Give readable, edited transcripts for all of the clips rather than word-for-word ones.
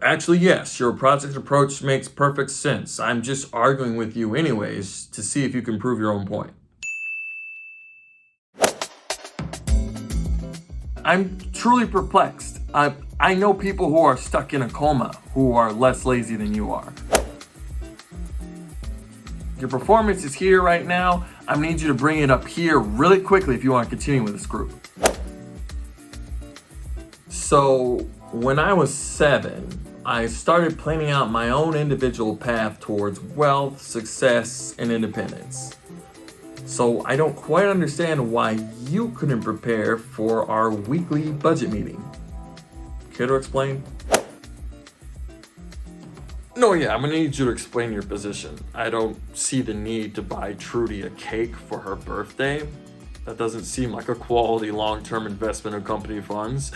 Actually, yes, your project approach makes perfect sense. I'm just arguing with you anyways to see if you can prove your own point. I'm truly perplexed. I know people who are stuck in a coma who are less lazy than you are. Your performance is here right now. I need you to bring it up here really quickly if you want to continue with this group. So, when I was 7, I started planning out my own individual path towards wealth, success, and independence. So I don't quite understand why you couldn't prepare for our weekly budget meeting. Care to explain? No, yeah, I'm gonna need you to explain your position. I don't see the need to buy Trudy a cake for her birthday. That doesn't seem like a quality long-term investment of company funds.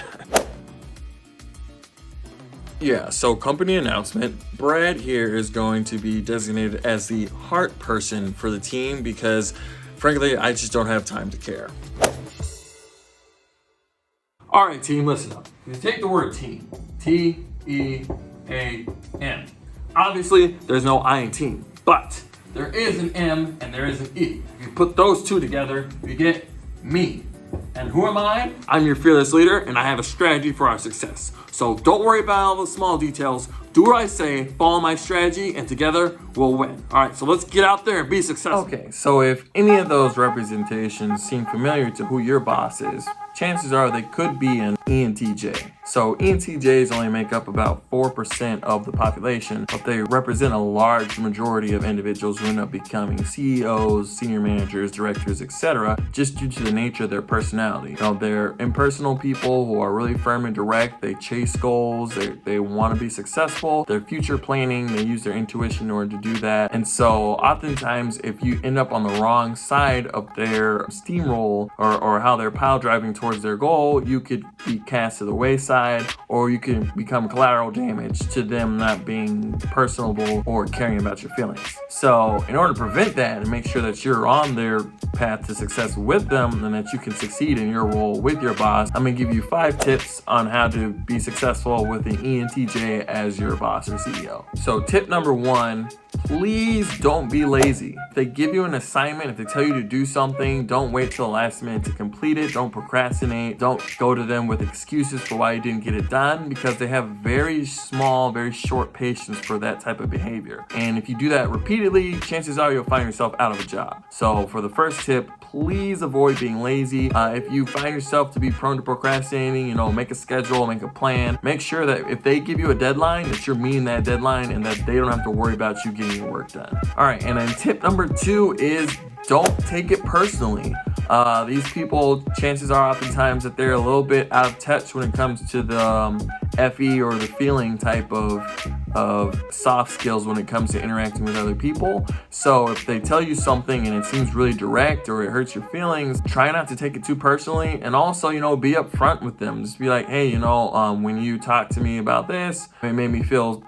Yeah, so company announcement. Brad here is going to be designated as the heart person for the team because, frankly, I just don't have time to care. All right, team, listen up. You take the word team, T-E-A-M. Obviously, there's no I in team, but there is an M and there is an E. If you put those two together, you get me. And who am I? I'm your fearless leader, and I have a strategy for our success. So don't worry about all the small details. Do what I say, follow my strategy, and together we'll win. All right, so let's get out there and be successful. Okay, so if any of those representations seem familiar to who your boss is, chances are they could be an ENTJ. So ENTJs only make up about 4% of the population, but they represent a large majority of individuals who end up becoming CEOs, senior managers, directors, etc., just due to the nature of their personality. You know, they're impersonal people who are really firm and direct. They chase goals. They want to be successful. They're future planning. They use their intuition in order to do that. And so oftentimes, if you end up on the wrong side of their steamroll or how they're pile driving towards their goal, you could be cast to the wayside, or you can become collateral damage to them not being personable or caring about your feelings. So in order to prevent that and make sure that you're on their path to success with them and that you can succeed in your role with your boss, I'm gonna give you 5 tips on how to be successful with an ENTJ as your boss or CEO. So tip number 1, please don't be lazy. If they give you an assignment, if they tell you to do something, don't wait till the last minute to complete it. Don't procrastinate. Don't go to them with excuses for why you didn't get it done, because they have very small, very short patience for that type of behavior. And if you do that repeatedly, chances are you'll find yourself out of a job. So for the first tip, please avoid being lazy. If you find yourself to be prone to procrastinating, make a schedule, make a plan. Make sure that if they give you a deadline, that you're meeting that deadline and that they don't have to worry about you getting your work done. All right, and then tip number 2 is don't take it personally. These people, chances are oftentimes that they're a little bit out of touch when it comes to the FE or the feeling type of soft skills when it comes to interacting with other people. So if they tell you something and it seems really direct or it hurts your feelings, try not to take it too personally, and also, be upfront with them. Just be like, hey, when you talk to me about this, it made me feel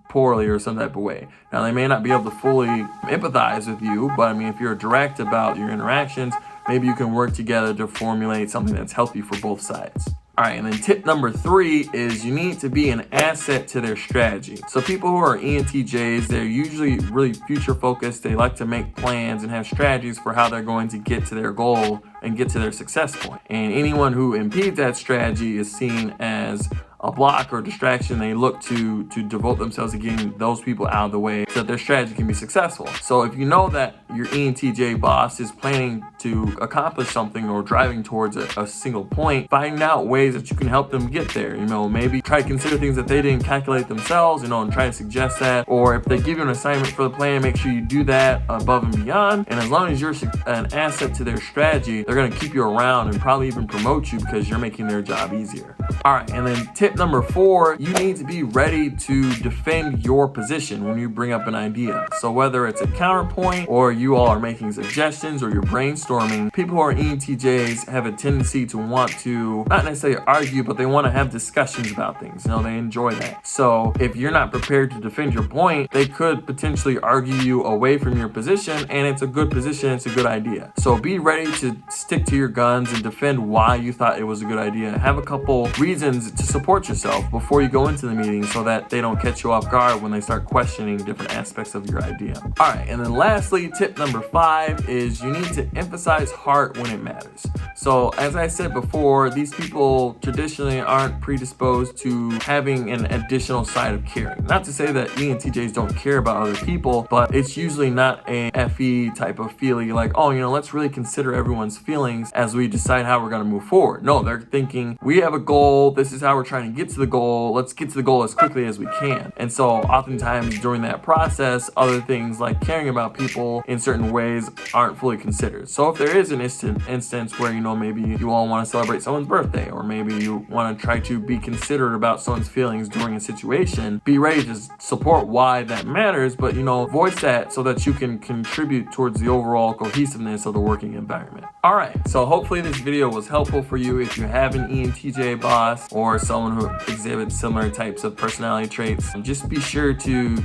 poorly or some type of way. Now, they may not be able to fully empathize with you, but if you're direct about your interactions, maybe you can work together to formulate something that's healthy for both sides. All right, and then tip number 3 is you need to be an asset to their strategy. So people who are ENTJs, they're usually really future focused. They like to make plans and have strategies for how they're going to get to their goal and get to their success point. And anyone who impedes that strategy is seen as a block or distraction. They look to devote themselves to getting those people out of the way so that their strategy can be successful. So if you know that your ENTJ boss is planning to accomplish something or driving towards a single point, find out ways that you can help them get there. Maybe try to consider things that they didn't calculate themselves, and try to suggest that. Or if they give you an assignment for the plan, make sure you do that above and beyond. And as long as you're an asset to their strategy, they're going to keep you around and probably even promote you because you're making their job easier. All right, and then tip number 4, you need to be ready to defend your position when you bring up an idea. So whether it's a counterpoint or you all are making suggestions or you're brainstorming brainstorming, people who are ENTJs have a tendency to want to not necessarily argue, but they want to have discussions about things. They enjoy that. So if you're not prepared to defend your point, they could potentially argue you away from your position, and it's a good position, it's a good idea. So be ready to stick to your guns and defend why you thought it was a good idea. Have a couple reasons to support yourself before you go into the meeting so that they don't catch you off guard when they start questioning different aspects of your idea. All right, and then lastly, tip number 5 is you need to emphasize heart when it matters. So as I said before, these people traditionally aren't predisposed to having an additional side of caring. Not to say that ENTJs don't care about other people, but it's usually not a FE type of feeling like, oh, let's really consider everyone's feelings as we decide how we're going to move forward. No, they're thinking, we have a goal, this is how we're trying to get to the goal, let's get to the goal as quickly as we can. And so oftentimes during that process, other things like caring about people in certain ways aren't fully considered. So if there is an instance where, maybe you all want to celebrate someone's birthday, or maybe you want to try to be considerate about someone's feelings during a situation, be ready to support why that matters, but voice that so that you can contribute towards the overall cohesiveness of the working environment. All right, so hopefully this video was helpful for you if you have an ENTJ boss or someone who exhibits similar types of personality traits. Just be sure to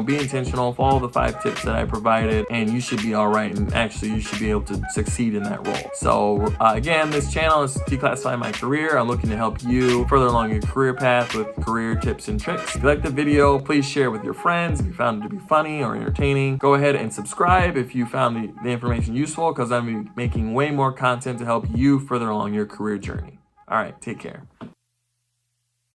be intentional, follow the 5 tips that I provided, and you should be all right, and actually you should be able to succeed in that role. So again, this channel is Declassify My Career. I'm looking to help you further along your career path with career tips and tricks. If you liked the video, please share it with your friends. If you found it to be funny or entertaining, go ahead and subscribe if you found the information useful, because I'm making way more content to help you further along your career journey. All right, take care.